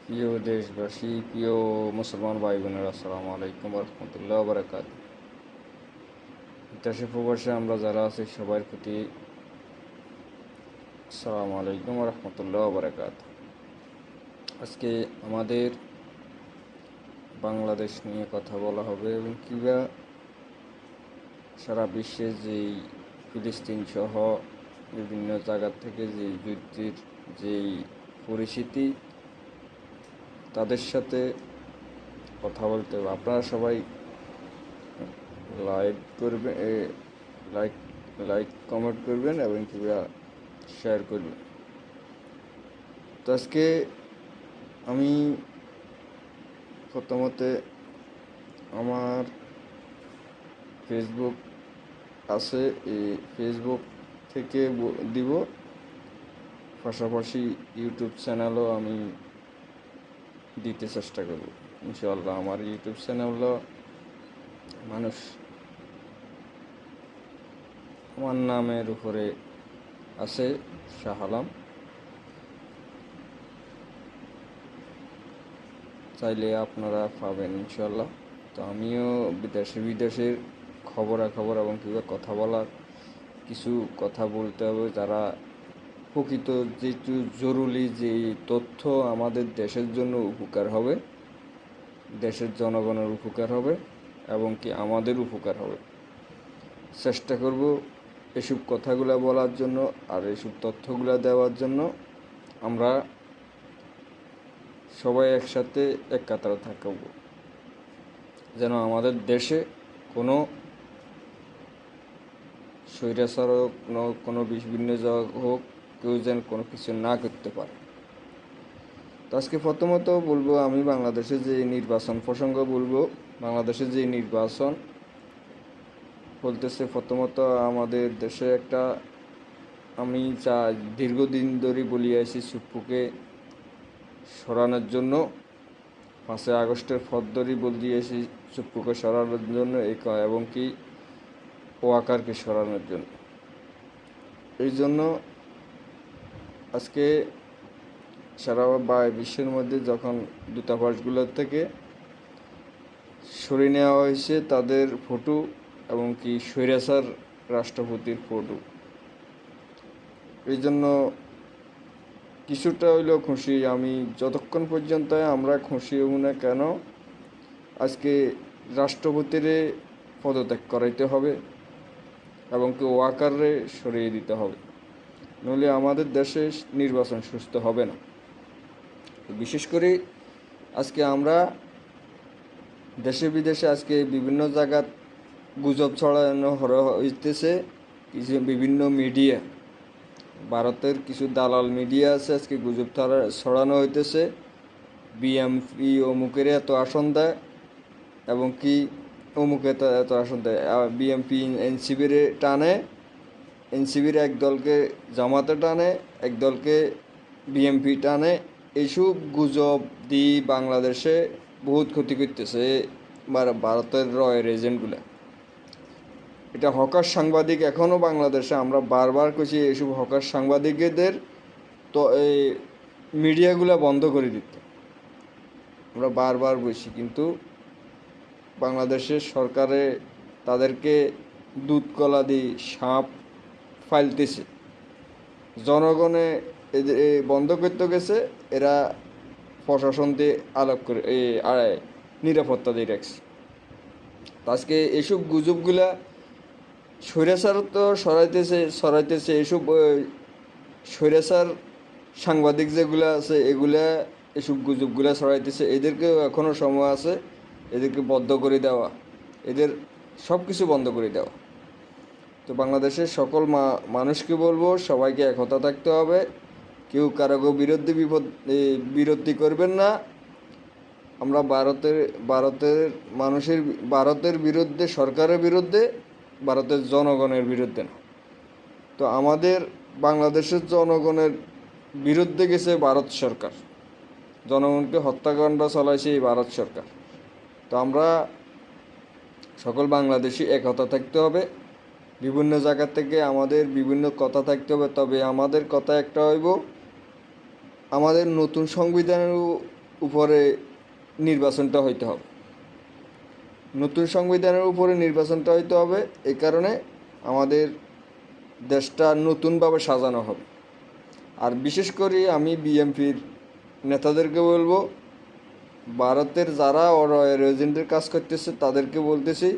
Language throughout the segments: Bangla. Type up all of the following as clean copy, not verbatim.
প্রিয় দেশবাসী, প্রিয় মুসলমান ভাই বোনেরা, আসসালামু আলাইকুম রহমতুল্লাহ বারাকাত। দেশে প্রবাসে আমরা যারা আছি সবার প্রতি আসসালামু আলাইকুম রহমতুল্লাহ বারাকাত। আজকে আমাদের বাংলাদেশ নিয়ে কথা বলা হবে এবং কিংবা সারা বিশ্বে যেই ফিলিস্তিন সহ বিভিন্ন জায়গা থেকে যেই যুদ্ধের যেই পরিস্থিতি, তাদের সাথে কথা বলতে হবে। আপনারা সবাই লাইক করবেন, লাইক লাইক কমেন্ট করবেন এবং কিংবা শেয়ার করবেন। তো আজকে আমি প্রথমত আমার ফেসবুক আছে, এই ফেসবুক থেকে দিব, পাশাপাশি ইউটিউব চ্যানেলও আমি দিতে চেষ্টা করব ইনশাআল্লাহ। আমার ইউটিউব চ্যানেলও মানুষ আমার নামের উপরে আছে, শাহ আলম। চাইলে আপনারা পাবেন ইনশাআল্লাহ। তো আমিও বিদেশের খবরাখবর এবং কীভাবে কথা বলার কিছু কথা বলতে হবে, যারা প্রকৃত যেটু জরুরি যে তথ্য আমাদের দেশের জন্য উপকার হবে, দেশের জনগণের উপকার হবে এবং কি আমাদের উপকার হবে, চেষ্টা করব এসব কথাগুলো বলার জন্য আর এসব তথ্যগুলো দেওয়ার জন্য। আমরা সবাই একসাথে এক কাতারে থাকব, যেন আমাদের দেশে কোনো স্বৈরাচার হোক, কোনো বিভিন্ন হোক, কেউ যেন কোনো কিছু না করতে পারে। তো আজকে প্রথমত বলবো, আমি বাংলাদেশের যে নির্বাচন প্রসঙ্গ বলবো। বাংলাদেশের যে নির্বাচন বলতেছে, প্রথমত আমাদের দেশে একটা, আমি দীর্ঘদিন ধরে বলি আছি সুপ্পুকে সরানোর জন্য, 5ই আগস্টের পর ধরেই বল দিয়েছি সুপ্পুকে সরানোর জন্য এবং কি ওয়াকারকে সরানোর জন্য। এই জন্য আজকে সারা বিশ্বের মধ্যে যখন দূতাবাসগুলোর থেকে সরিয়ে নেওয়া হয়েছে তাদের ফটো এবং কি স্বৈরাচার রাষ্ট্রপতির ফটো, এই জন্য কিছুটা হইলেও খুশি আমি। যতক্ষণ পর্যন্ত আমরা খুশি হব না কেন, আজকে রাষ্ট্রপতির পদত্যাগ করাইতে হবে এবং কি ওয়াকারে সরিয়ে দিতে হবে, নইলে আমাদের দেশে নির্বাচন সুস্থ হবে না। বিশেষ করে আজকে আমরা দেশে বিদেশে আজকে বিভিন্ন জায়গা গুজব ছড়ানো হইতেছে, কিছু বিভিন্ন মিডিয়া, ভারতের কিছু দালাল মিডিয়া আছে, আজকে গুজব ছড়ানো হইতেছে বিএমপি অমুকের এত আসন দেয় এবং কি অমুকে এত আসন দেয়। বিএমপি এনসিবির টানে, এনসিবির এক দলকে জামাতে টানে, এক দলকে বিএমপি টানে। এইসব গুজব দিয়ে বাংলাদেশে বহুত ক্ষতি করতেছে ভারতের রয়ের এজেন্টগুলা। এটা হকার সাংবাদিক এখনও বাংলাদেশে, আমরা বারবার কইছি এইসব হকার সাংবাদিকদের তো এই মিডিয়াগুলো বন্ধ করে দিতে, আমরা বারবার বলছি, কিন্তু বাংলাদেশের সরকারে তাদেরকে দুধ কলা দিয়ে সাপ ফাইলতেছে। জনগণে এদের বন্ধ করতে গেছে, এরা প্রশাসন দিয়ে আলাপ করে নিরাপত্তা দিয়ে রাখছে। আজকে এইসব গুজবগুলা স্বৈরাচার তো সরাইতেছে এইসব স্বৈরাচার সাংবাদিক যেগুলো আছে এগুলা এসব গুজবগুলা ছড়াইতেছে। এদেরকেও এখনও সময় আছে, এদেরকে বন্ধ করে দেওয়া, এদের সব কিছু বন্ধ করে দেওয়া। তো বাংলাদেশের সকল মানুষকে বলবো, সবাইকে একতা থাকতে হবে, কেউ কারো বিরোধী করবেন না। আমরা ভারতের বিরুদ্ধে, সরকারের বিরুদ্ধে, ভারতের জনগণের বিরুদ্ধে না। তো আমাদের বাংলাদেশের জনগণের বিরুদ্ধে গেছে ভারত সরকার, জনগণকে হত্যাকাণ্ড চালাইছে এই ভারত সরকার। তো আমরা সকল বাংলাদেশি একতা থাকতে হবে, বিভিন্ন জায়গা থেকে আমাদের বিভিন্ন কথা থাকতে হবে। তবে আমাদের কথা একটা হইব, আমাদের নতুন সংবিধানের উপরে নির্বাচনটা হইতে হবে, নতুন সংবিধানের উপরে নির্বাচনটা হইতে হবে। এই কারণে আমাদের দেশটা নতুনভাবে সাজানো হবে। আর বিশেষ করে আমি বিএনপির নেতাদেরকে বলবো, ভারতের যারা রয়ের এজেন্টের কাজ করতেছে তাদেরকে বলতেছি,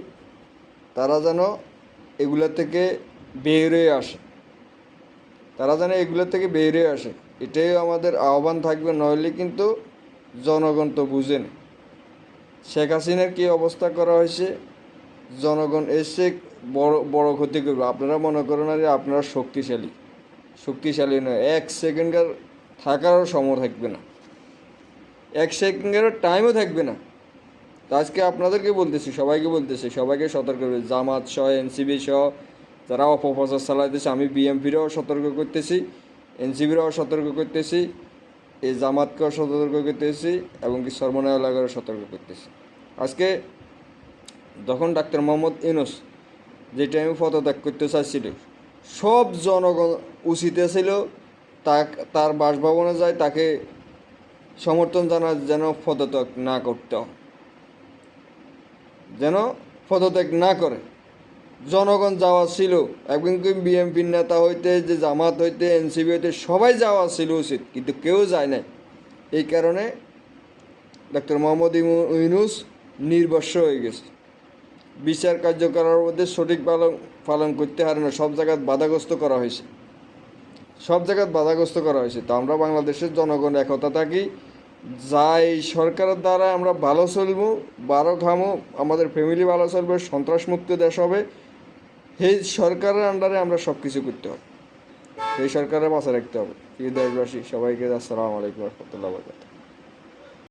তারা যেন এগুলো থেকে বের হয়ে আসে, এটাই আমাদের আহ্বান থাকবে। নইলে কিন্তু জনগণ তো বুঝেন শেখ হাসিনার কী অবস্থা করা হয়েছে, জনগণ এসে বড় বড় ক্ষতি করবে। আপনারা মনে করেন না যে আপনারা শক্তিশালী নয়, 1 সেকেন্ডের থাকারও সময় থাকবে না, 1 সেকেন্ডের টাইমও থাকবে না। তো আজকে আপনাদেরকে বলতেছি, সবাইকে সতর্ক করবে, জামাত সহ এনসিপি সহ যারা অপপ্রচার চালাইতেছে। আমি বিএনপিরাও সতর্ক করতেছি, এনসিপিরাও সতর্ক করতেছি, এই জামাতকেও সতর্ক করতেছি, এবং কি সর্বনয় এলাকারও সতর্ক করতেছি। আজকে যখন ডাক্তার মোহাম্মদ ইউনূস যে টাইমে পদত্যাগ করতে চাইছিল, সব জনগণ উচিত ছিল তার বাসভবনে যায় তাকে সমর্থন জানা, যেন পদত্যাগ না করে। জনগণ যাওয়া ছিল, এবং বিএনপির নেতা হইতে, যে জামাত হইতে, এনসিপি হইতে সবাই যাওয়া ছিল উচিত, কিন্তু কেউ যায় নাই। এই কারণে ডাক্তার মোহাম্মদ ইউনূস নির্বস্ব হয়ে গেছে। বিচার কার্যকরের মধ্যে সঠিক পালন করতে পারে না, সব জায়গায় বাধাগ্রস্ত করা হয়েছে। তো আমরা বাংলাদেশের জনগণ একতা থাকি, যাই সরকারের দ্বারা আমরা ভালো চলবো, বারো খামো, আমাদের ফ্যামিলি ভালো চলবে, সন্ত্রাসমুক্ত দেশ হবে। সেই সরকারের আন্ডারে আমরা সব কিছু করতে হবে, সেই সরকারের পাশে রাখতে হবে। প্রিয় দেশবাসী, সবাইকে আসসালামু আলাইকুম ওয়া রাহমাতুল্লাহি ওয়া বারাকাতুহু।